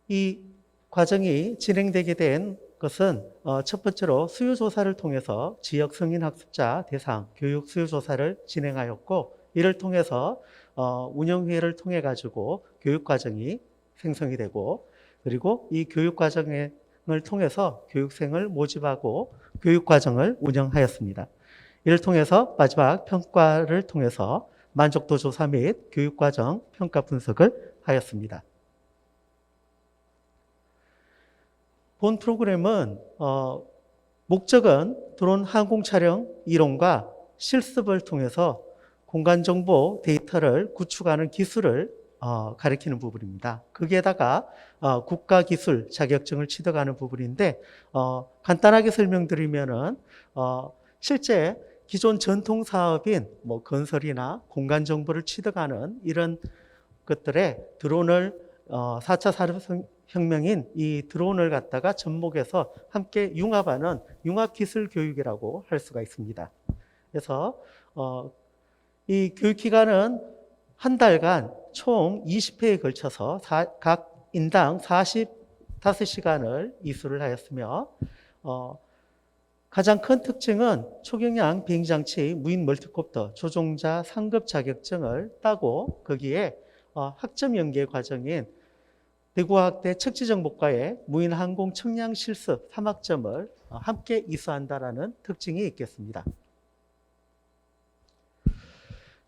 이 과정이 진행되게 된 것은 첫 번째로 수요조사를 통해서 지역 성인학습자 대상 교육 수요조사를 진행하였고, 이를 통해서 운영회의를 통해 가지고 교육과정이 생성이 되고, 그리고 이 교육과정을 통해서 교육생을 모집하고 교육과정을 운영하였습니다. 이를 통해서 마지막 평가를 통해서 만족도 조사 및 교육과정 평가 분석을 하였습니다. 본 프로그램은 목적은 드론 항공 촬영 이론과 실습을 통해서 공간정보 데이터를 구축하는 기술을 가리키는 부분입니다. 거기에다가 국가기술 자격증을 취득하는 부분인데, 간단하게 설명드리면은 실제 기존 전통 사업인 뭐 건설이나 공간 정보를 취득하는 이런 것들에 드론을 4차 산업혁명인 이 드론을 갖다가 접목해서 함께 융합하는 융합기술 교육이라고 할 수가 있습니다. 그래서 이 교육기간은 한 달간 총 20회에 걸쳐서 각 인당 45시간을 이수를 하였으며, 가장 큰 특징은 초경량 비행장치 무인 멀티콥터 조종자 상급 자격증을 따고, 거기에 학점 연계 과정인 대구화학대 척지정보과의 무인 항공 청량 실습 3학점을 함께 이수한다라는 특징이 있겠습니다.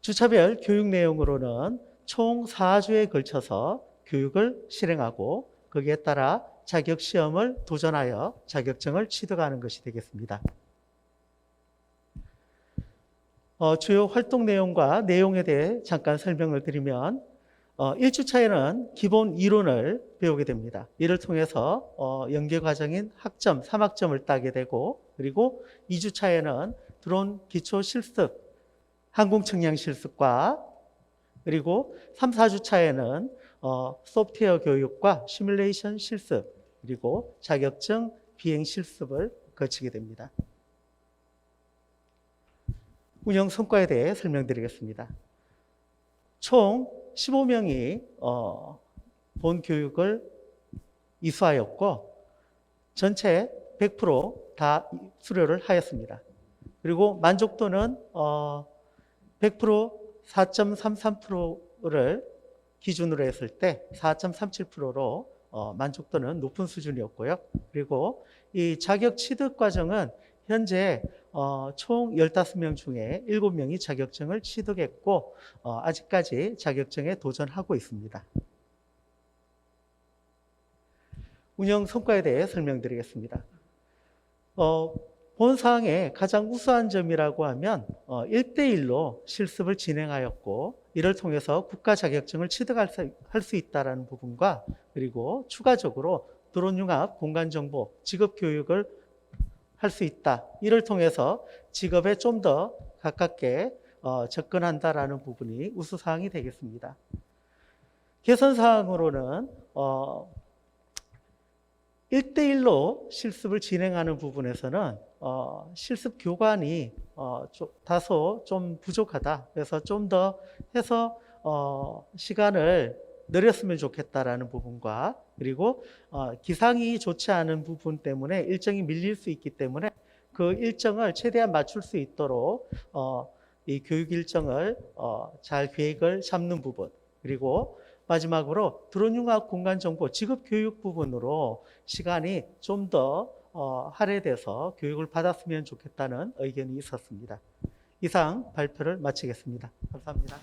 주차별 교육 내용으로는 총 4주에 걸쳐서 교육을 실행하고, 거기에 따라 자격시험을 도전하여 자격증을 취득하는 것이 되겠습니다. 주요 활동 내용과 내용에 대해 잠깐 설명을 드리면, 1주차에는 기본 이론을 배우게 됩니다. 이를 통해서 연계 과정인 학점 3학점을 따게 되고, 그리고 2주차에는 드론 기초 실습, 항공 측량 실습과, 그리고 3, 4주차에는 소프트웨어 교육과 시뮬레이션 실습, 그리고 자격증 비행 실습을 거치게 됩니다. 운영 성과에 대해 설명드리겠습니다. 총 15명이 본 교육을 이수하였고, 전체 100% 다 수료를 하였습니다. 그리고 만족도는 100% 4.33%를 기준으로 했을 때 4.37%로 만족도는 높은 수준이었고요. 그리고 이 자격 취득 과정은 현재 총 15명 중에 7명이 자격증을 취득했고, 아직까지 자격증에 도전하고 있습니다. 운영 성과에 대해 설명드리겠습니다. 본 사항의 가장 우수한 점이라고 하면 1대1로 실습을 진행하였고, 이를 통해서 국가 자격증을 취득할 수 있다는 부분과, 그리고 추가적으로 드론 융합 공간정보 직업 교육을 할 수 있다. 이를 통해서 직업에 좀 더 가깝게 접근한다라는 부분이 우수사항이 되겠습니다. 개선사항으로는 1대1로 실습을 진행하는 부분에서는 실습 교관이 다소 좀 부족하다. 그래서 좀 더 해서 시간을 늘렸으면 좋겠다라는 부분과, 그리고 기상이 좋지 않은 부분 때문에 일정이 밀릴 수 있기 때문에 그 일정을 최대한 맞출 수 있도록 이 교육 일정을 잘 계획을 잡는 부분, 그리고 마지막으로 드론 융합 공간 정보 직업 교육 부분으로 시간이 좀 더 할애돼서 교육을 받았으면 좋겠다는 의견이 있었습니다. 이상 발표를 마치겠습니다. 감사합니다.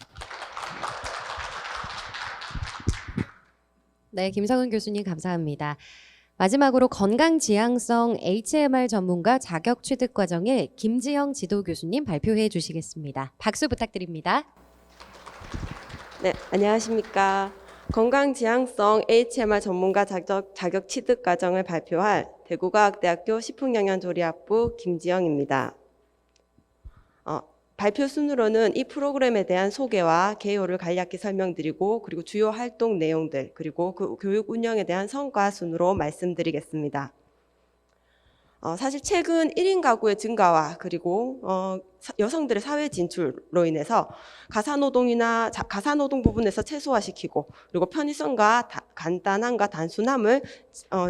네, 김성훈 교수님 감사합니다. 마지막으로 건강지향성 HMR 전문가 자격 취득 과정에 김지영 지도교수님 발표해 주시겠습니다. 박수 부탁드립니다. 네, 안녕하십니까. 건강지향성 HMR 전문가 자격 취득 과정을 발표할 대구과학대학교 식품영양조리학부 김지영입니다. 발표 순으로는 이 프로그램에 대한 소개와 개요를 간략히 설명드리고 그리고 주요 활동 내용들 그리고 그 교육 운영에 대한 성과 순으로 말씀드리겠습니다. 사실 최근 1인 가구의 증가와 그리고 여성들의 사회 진출로 인해서 가사노동 부분에서 최소화시키고 그리고 편의성과 간단함과 단순함을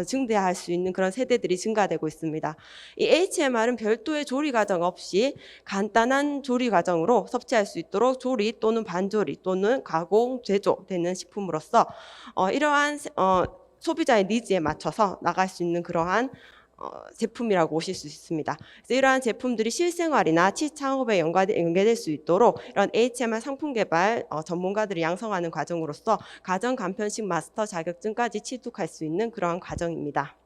증대할 수 있는 그런 세대들이 증가되고 있습니다. 이 HMR은 별도의 조리 과정 없이 간단한 조리 과정으로 섭취할 수 있도록 조리 또는 반조리 또는 가공, 제조되는 식품으로서 이러한 소비자의 니즈에 맞춰서 나갈 수 있는 그러한 제품이라고 보실 수 있습니다. 그래서 이러한 제품들이 실생활이나 취창업에 연계될 수 있도록 이런 HMR 상품 개발 전문가들을 양성하는 과정으로서 가정 간편식 마스터 자격증까지 취득할 수 있는 그러한 과정입니다.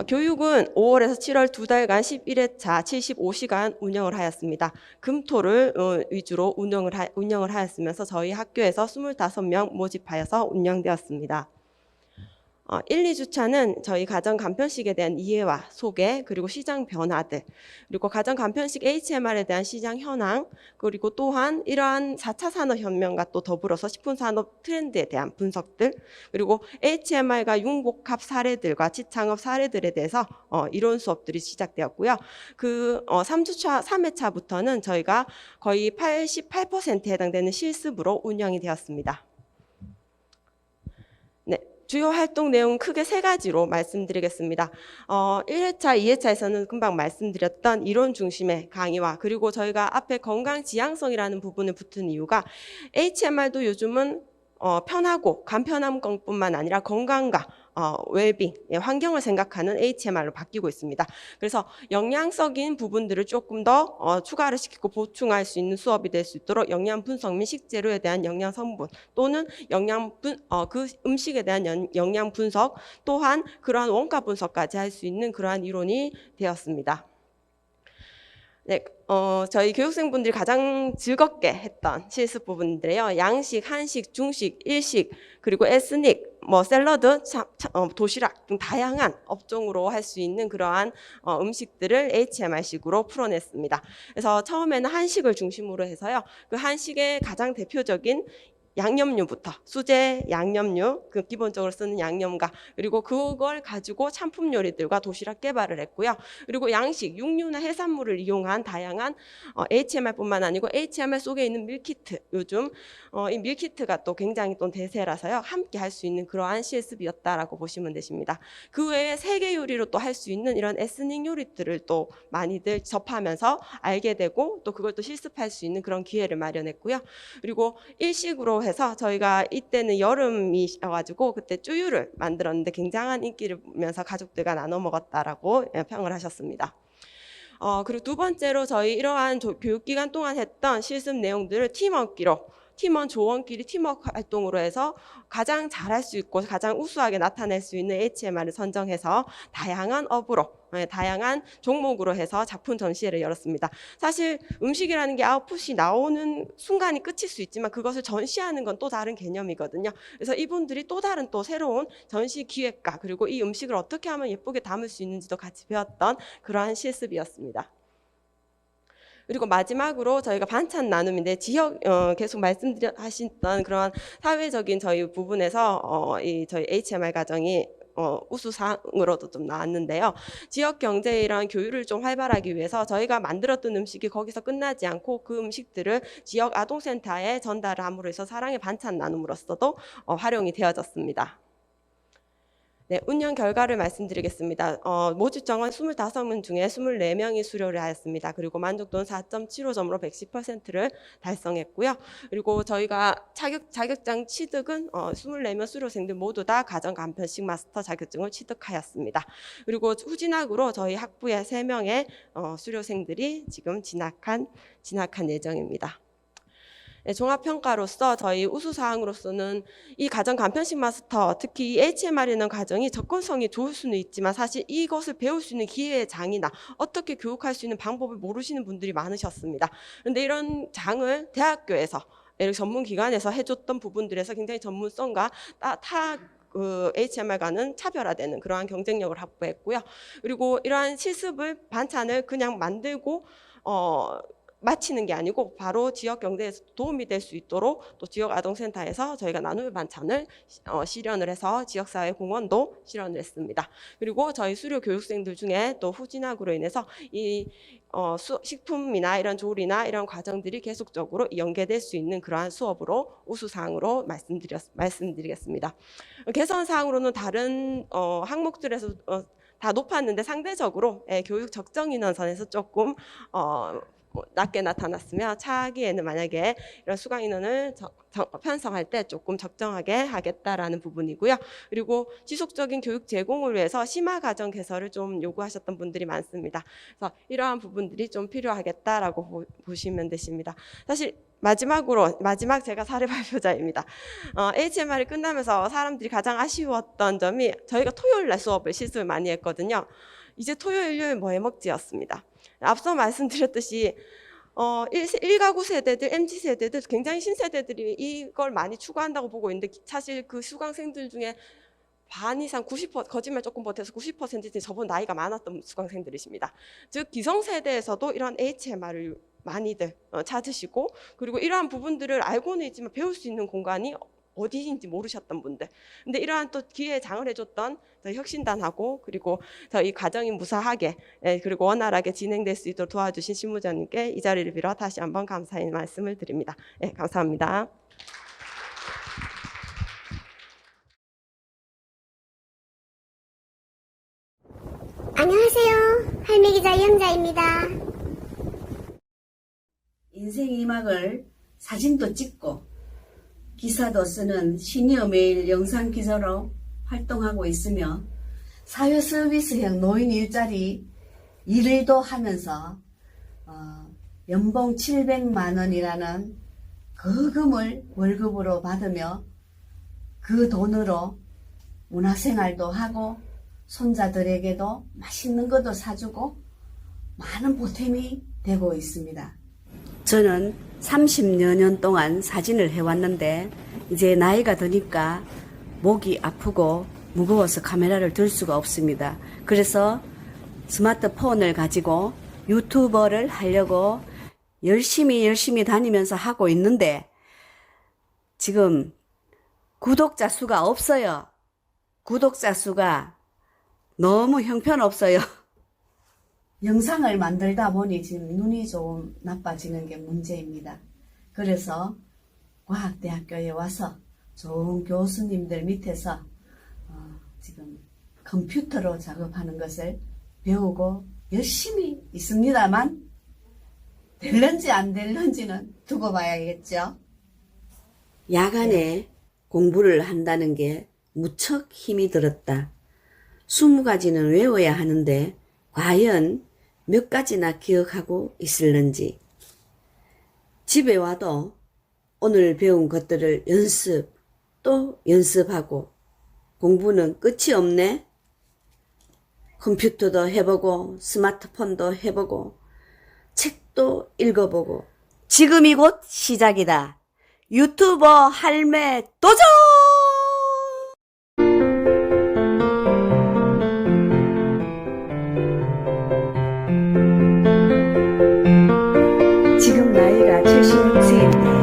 교육은 5월에서 7월 2달간 11회차 75시간 운영을 하였습니다. 금토를 위주로 운영을 하였으면서 저희 학교에서 25명 모집하여서 운영되었습니다. 1, 2주차는 저희 가정 간편식에 대한 이해와 소개, 그리고 시장 변화들, 그리고 가정 간편식 HMR에 대한 시장 현황, 그리고 또한 이러한 4차 산업혁명과 또 더불어서 식품산업 트렌드에 대한 분석들, 그리고 HMR과 융복합 사례들과 취창업 사례들에 대해서 이론 수업들이 시작되었고요. 그 3회차부터는 저희가 거의 88%에 해당되는 실습으로 운영이 되었습니다. 네. 주요 활동 내용은 크게 3가지로 말씀드리겠습니다. 1회차, 2회차에서는 금방 말씀드렸던 이론 중심의 강의와 그리고 저희가 앞에 건강지향성이라는 부분을 붙은 이유가 HMR도 요즘은 편하고 간편한 것뿐만 아니라 건강과 웰빙, 환경을 생각하는 HMR로 바뀌고 있습니다. 그래서 영양적인 부분들을 조금 더 추가를 시키고 보충할 수 있는 수업이 될 수 있도록 영양 분석 및 식재료에 대한 영양 성분 또는 그 음식에 대한 영양 분석 또한 그러한 원가 분석까지 할 수 있는 그러한 이론이 되었습니다. 네, 저희 교육생분들이 가장 즐겁게 했던 실습 부분들이요. 양식, 한식, 중식, 일식, 그리고 에스닉, 샐러드, 도시락 등 다양한 업종으로 할 수 있는 그러한 음식들을 HMR식으로 풀어냈습니다. 그래서 처음에는 한식을 중심으로 해서요. 그 한식의 가장 대표적인 양념류부터 수제 양념류, 그 기본적으로 쓰는 양념가 그리고 그걸 가지고 찬품 요리들과 도시락 개발을 했고요. 그리고 양식, 육류나 해산물을 이용한 다양한 HMR뿐만 아니고 HMR 속에 있는 밀키트, 요즘 이 밀키트가 또 굉장히 또 대세라서요. 함께 할 수 있는 그러한 실습이었다라고 보시면 되십니다. 그 외에 세계 요리로 또 할 수 있는 이런 에스닉 요리들을 또 많이들 접하면서 알게 되고 또 그걸 또 실습할 수 있는 그런 기회를 마련했고요. 그리고 일식으로 해서 저희가 이때는 여름이셔가지고 그때 쭈유를 만들었는데 굉장한 인기를 보면서 가족들과 나눠 먹었다라고 평을 하셨습니다. 그리고 두 번째로 저희 이러한 교육기간 동안 했던 실습 내용들을 팀원 조원끼리 팀워크 활동으로 해서 가장 잘할 수 있고 가장 우수하게 나타낼 수 있는 HMR을 선정해서 다양한 업으로 다양한 종목으로 해서 작품 전시회를 열었습니다. 사실 음식이라는 게 아웃풋이 나오는 순간이 끝일 수 있지만 그것을 전시하는 건 또 다른 개념이거든요. 그래서 이분들이 또 다른 또 새로운 전시 기획과 그리고 이 음식을 어떻게 하면 예쁘게 담을 수 있는지도 같이 배웠던 그러한 실습이었습니다. 그리고 마지막으로 저희가 반찬 나눔인데 지역 계속 말씀하셨던 그런 사회적인 저희 부분에서 저희 HMR 과정이 우수상으로도 좀 나왔는데요. 지역 경제의 이런 교류를 좀 활발하기 위해서 저희가 만들었던 음식이 거기서 끝나지 않고 그 음식들을 지역 아동센터에 전달을 함으로 해서 사랑의 반찬 나눔으로서도 활용이 되어졌습니다. 네, 운영 결과를 말씀드리겠습니다. 모집 정원 25명 중에 24명이 수료를 하였습니다. 그리고 만족도는 4.75점으로 110%를 달성했고요. 그리고 저희가 자격증 취득은 24명 수료생들 모두 다 가정 간편식 마스터 자격증을 취득하였습니다. 그리고 후진학으로 저희 학부에 3명의 수료생들이 지금 진학한 예정입니다. 종합평가로서 저희 우수사항으로서는 이 가정 간편식 마스터, 특히 이 HMR이라는 과정이 접근성이 좋을 수는 있지만 사실 이것을 배울 수 있는 기회의 장이나 어떻게 교육할 수 있는 방법을 모르시는 분들이 많으셨습니다. 그런데 이런 장을 대학교에서 전문기관에서 해줬던 부분들에서 굉장히 전문성과 그 HMR과는 차별화되는 그러한 경쟁력을 확보했고요. 그리고 이러한 실습을 반찬을 그냥 만들고 마치는 게 아니고 바로 지역 경제에서 도움이 될 수 있도록 또 지역 아동센터에서 저희가 나눔 반찬을 실현을 해서 지역사회 공헌도 실현을 했습니다. 그리고 저희 수료 교육생들 중에 또 후진학으로 인해서 이 식품이나 이런 조리나 이런 과정들이 계속적으로 연계될 수 있는 그러한 수업으로 우수사항으로 말씀드리겠습니다. 개선사항으로는 다른 항목들에서 다 높았는데 상대적으로 교육 적정 인원선에서 조금 낮게 나타났으며 차기에는 만약에 이런 수강 인원을 편성할 때 조금 적정하게 하겠다라는 부분이고요. 그리고 지속적인 교육 제공을 위해서 심화 과정 개설을 좀 요구하셨던 분들이 많습니다. 그래서 이러한 부분들이 좀 필요하겠다라고 보시면 되십니다. 사실 마지막 제가 사례 발표자입니다. HMR이 끝나면서 사람들이 가장 아쉬웠던 점이 저희가 토요일 날 수업을 실습을 많이 했거든요. 이제 토요일, 일요일 뭐 해먹지였습니다. 앞서 말씀드렸듯이 1가구 세대들, MZ세대들, 굉장히 신세대들이 이걸 많이 추구한다고 보고 있는데 사실 그 수강생들 중에 반 이상 90%, 거짓말 조금 보태서 90%는 저보다 나이가 많았던 수강생들이십니다. 즉 기성세대에서도 이런 HMR을 많이들 찾으시고 그리고 이러한 부분들을 알고는 있지만 배울 수 있는 공간이 어디인지 모르셨던 분들. 근데 이러한 또 기회에 장을 해줬던 저희 혁신단하고 그리고 저희 과정이 무사하게 그리고 원활하게 진행될 수 있도록 도와주신 실무자님께 이 자리를 빌어 다시 한번 감사의 말씀을 드립니다. 네, 감사합니다. 안녕하세요. 할매기자 이영자입니다. 인생 2막을 사진도 찍고 기사도 쓰는 시니어 메일 영상 기자로 활동하고 있으며 사회 서비스형 노인 일자리 일도 하면서 연봉 700만 원이라는 그 금을 월급으로 받으며 그 돈으로 문화생활도 하고 손자들에게도 맛있는 것도 사주고 많은 보탬이 되고 있습니다. 저는 30여 년 동안 사진을 해왔는데 이제 나이가 드니까 목이 아프고 무거워서 카메라를 들 수가 없습니다. 그래서 스마트폰을 가지고 유튜버를 하려고 열심히 다니면서 하고 있는데 지금 구독자 수가 없어요. 구독자 수가 너무 형편없어요. 영상을 만들다 보니 지금 눈이 좀 나빠지는 게 문제입니다. 그래서 과학대학교에 와서 좋은 교수님들 밑에서 지금 컴퓨터로 작업하는 것을 배우고 열심히 있습니다만 될런지 안 될런지는 두고 봐야겠죠. 야간에 공부를 한다는 게 무척 힘이 들었다. 20가지는 외워야 하는데 과연 몇 가지나 기억하고 있을는지. 집에 와도 오늘 배운 것들을 또 연습하고 공부는 끝이 없네. 컴퓨터도 해보고 스마트폰도 해보고 책도 읽어보고 지금이 곧 시작이다. 유튜버 할매 도전! 지금 나이가 76세인데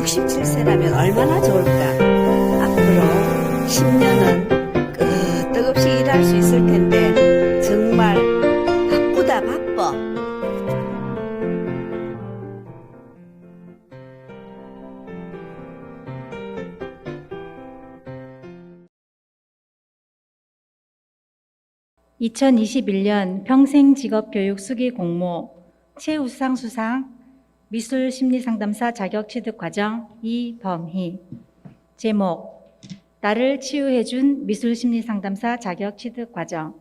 67세라면 얼마나 좋을까. 앞으로 10년은 끄떡없이 일할 수 있을 텐데 정말 바쁘다 바빠. (2021년) 평생직업교육 수기 공모 최우수상 수상 미술심리상담사 자격취득과정 이범희. 제목 나를 치유해준 미술심리상담사 자격취득과정.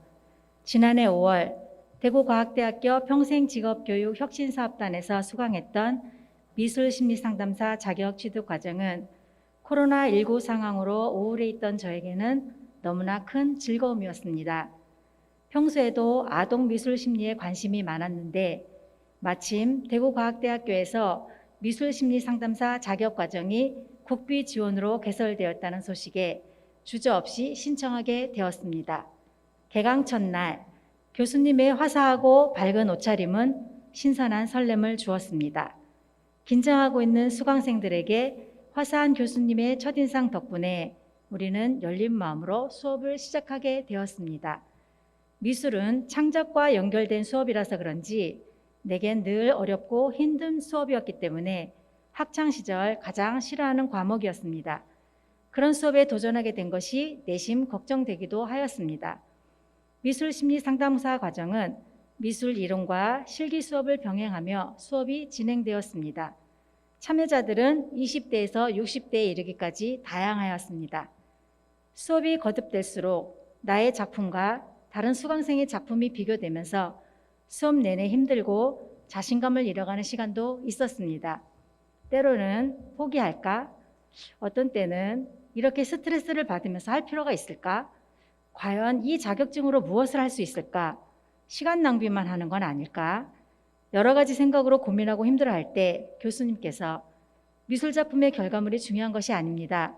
지난해 5월 대구과학대학교 평생직업교육 혁신사업단에서 수강했던 미술심리상담사 자격 취득 과정은 코로나19 상황으로 우울해 있던 저에게는 너무나 큰 즐거움이었습니다. 평소에도 아동 미술 심리에 관심이 많았는데 마침 대구과학대학교에서 미술심리상담사 자격 과정이 국비 지원으로 개설되었다는 소식에 주저없이 신청하게 되었습니다. 개강 첫날 교수님의 화사하고 밝은 옷차림은 신선한 설렘을 주었습니다. 긴장하고 있는 수강생들에게 화사한 교수님의 첫인상 덕분에 우리는 열린 마음으로 수업을 시작하게 되었습니다. 미술은 창작과 연결된 수업이라서 그런지 내겐 늘 어렵고 힘든 수업이었기 때문에 학창시절 가장 싫어하는 과목이었습니다. 그런 수업에 도전하게 된 것이 내심 걱정되기도 하였습니다. 미술심리상담사 과정은 미술 이론과 실기 수업을 병행하며 수업이 진행되었습니다. 참여자들은 20대에서 60대에 이르기까지 다양하였습니다. 수업이 거듭될수록 나의 작품과 다른 수강생의 작품이 비교되면서 수업 내내 힘들고 자신감을 잃어가는 시간도 있었습니다. 때로는 포기할까? 어떤 때는 이렇게 스트레스를 받으면서 할 필요가 있을까? 과연 이 자격증으로 무엇을 할 수 있을까? 시간 낭비만 하는 건 아닐까? 여러 가지 생각으로 고민하고 힘들어할 때 교수님께서 미술작품의 결과물이 중요한 것이 아닙니다.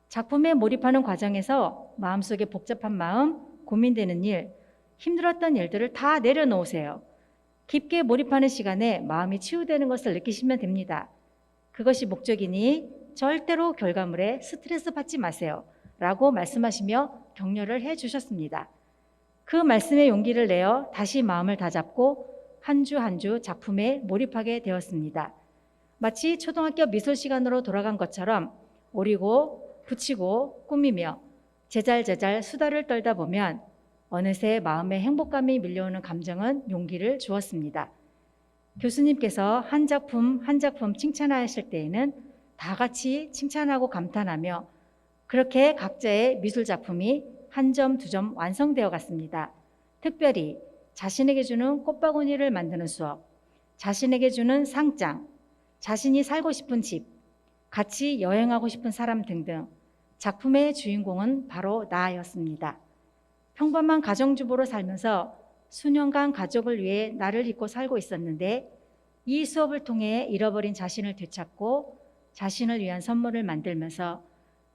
작품에 몰입하는 과정에서 마음속에 복잡한 마음, 고민되는 일, 힘들었던 일들을 다 내려놓으세요. 깊게 몰입하는 시간에 마음이 치유되는 것을 느끼시면 됩니다. 그것이 목적이니 절대로 결과물에 스트레스 받지 마세요. 라고 말씀하시며 격려를 해주셨습니다. 그 말씀에 용기를 내어 다시 마음을 다잡고 한 주 한 주 작품에 몰입하게 되었습니다. 마치 초등학교 미술 시간으로 돌아간 것처럼 오리고 붙이고 꾸미며 제잘제잘 수다를 떨다 보면 어느새 마음에 행복감이 밀려오는 감정은 용기를 주었습니다. 교수님께서 한 작품 한 작품 칭찬하실 때에는 다 같이 칭찬하고 감탄하며 그렇게 각자의 미술 작품이 한 점, 두 점 완성되어 갔습니다. 특별히 자신에게 주는 꽃바구니를 만드는 수업, 자신에게 주는 상장, 자신이 살고 싶은 집, 같이 여행하고 싶은 사람 등등 작품의 주인공은 바로 나였습니다. 평범한 가정주부로 살면서 수년간 가족을 위해 나를 잊고 살고 있었는데 이 수업을 통해 잃어버린 자신을 되찾고 자신을 위한 선물을 만들면서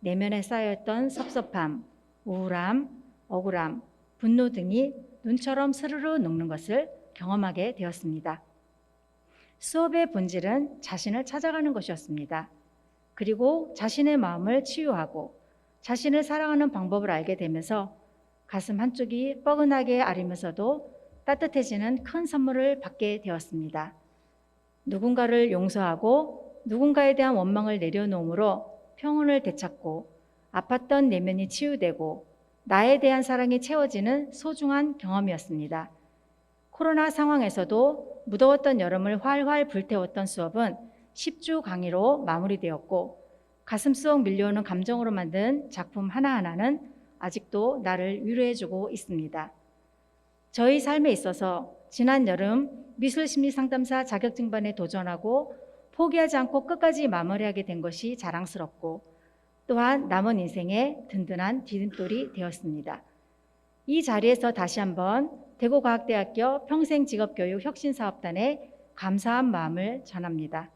내면에 쌓여있던 섭섭함, 우울함, 억울함, 분노 등이 눈처럼 스르르 녹는 것을 경험하게 되었습니다. 수업의 본질은 자신을 찾아가는 것이었습니다. 그리고 자신의 마음을 치유하고 자신을 사랑하는 방법을 알게 되면서 가슴 한쪽이 뻐근하게 아리면서도 따뜻해지는 큰 선물을 받게 되었습니다. 누군가를 용서하고 누군가에 대한 원망을 내려놓음으로 평온을 되찾고 아팠던 내면이 치유되고 나에 대한 사랑이 채워지는 소중한 경험이었습니다. 코로나 상황에서도 무더웠던 여름을 활활 불태웠던 수업은 10주 강의로 마무리되었고 가슴 속 밀려오는 감정으로 만든 작품 하나하나는 아직도 나를 위로해주고 있습니다. 저희 삶에 있어서 지난 여름 미술심리상담사 자격증반에 도전하고 포기하지 않고 끝까지 마무리하게 된 것이 자랑스럽고 또한 남은 인생의 든든한 디딤돌이 되었습니다. 이 자리에서 다시 한번 대구과학대학교 평생직업교육혁신사업단에 감사한 마음을 전합니다.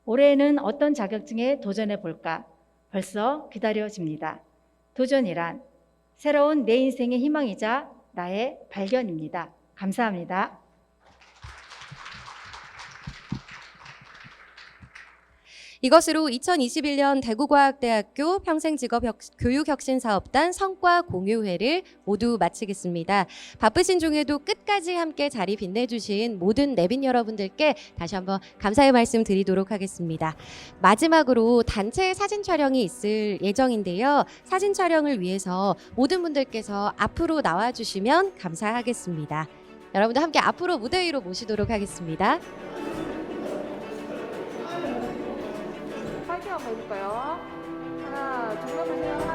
올해에는 어떤 자격증에 도전해 볼까 벌써 기다려집니다. 도전이란 새로운 내 인생의 희망이자 나의 발견입니다. 감사합니다. 이것으로 2021년 대구과학대학교 평생직업교육혁신사업단 성과 공유회를 모두 마치겠습니다. 바쁘신 중에도 끝까지 함께 자리 빛내주신 모든 내빈 여러분들께 다시 한번 감사의 말씀 드리도록 하겠습니다. 마지막으로 단체 사진 촬영이 있을 예정인데요. 사진 촬영을 위해서 모든 분들께서 앞으로 나와주시면 감사하겠습니다. 여러분들 함께 앞으로 무대 위로 모시도록 하겠습니다. 파이팅 한번 해볼까요? 하나, 둘, 셋, 하나.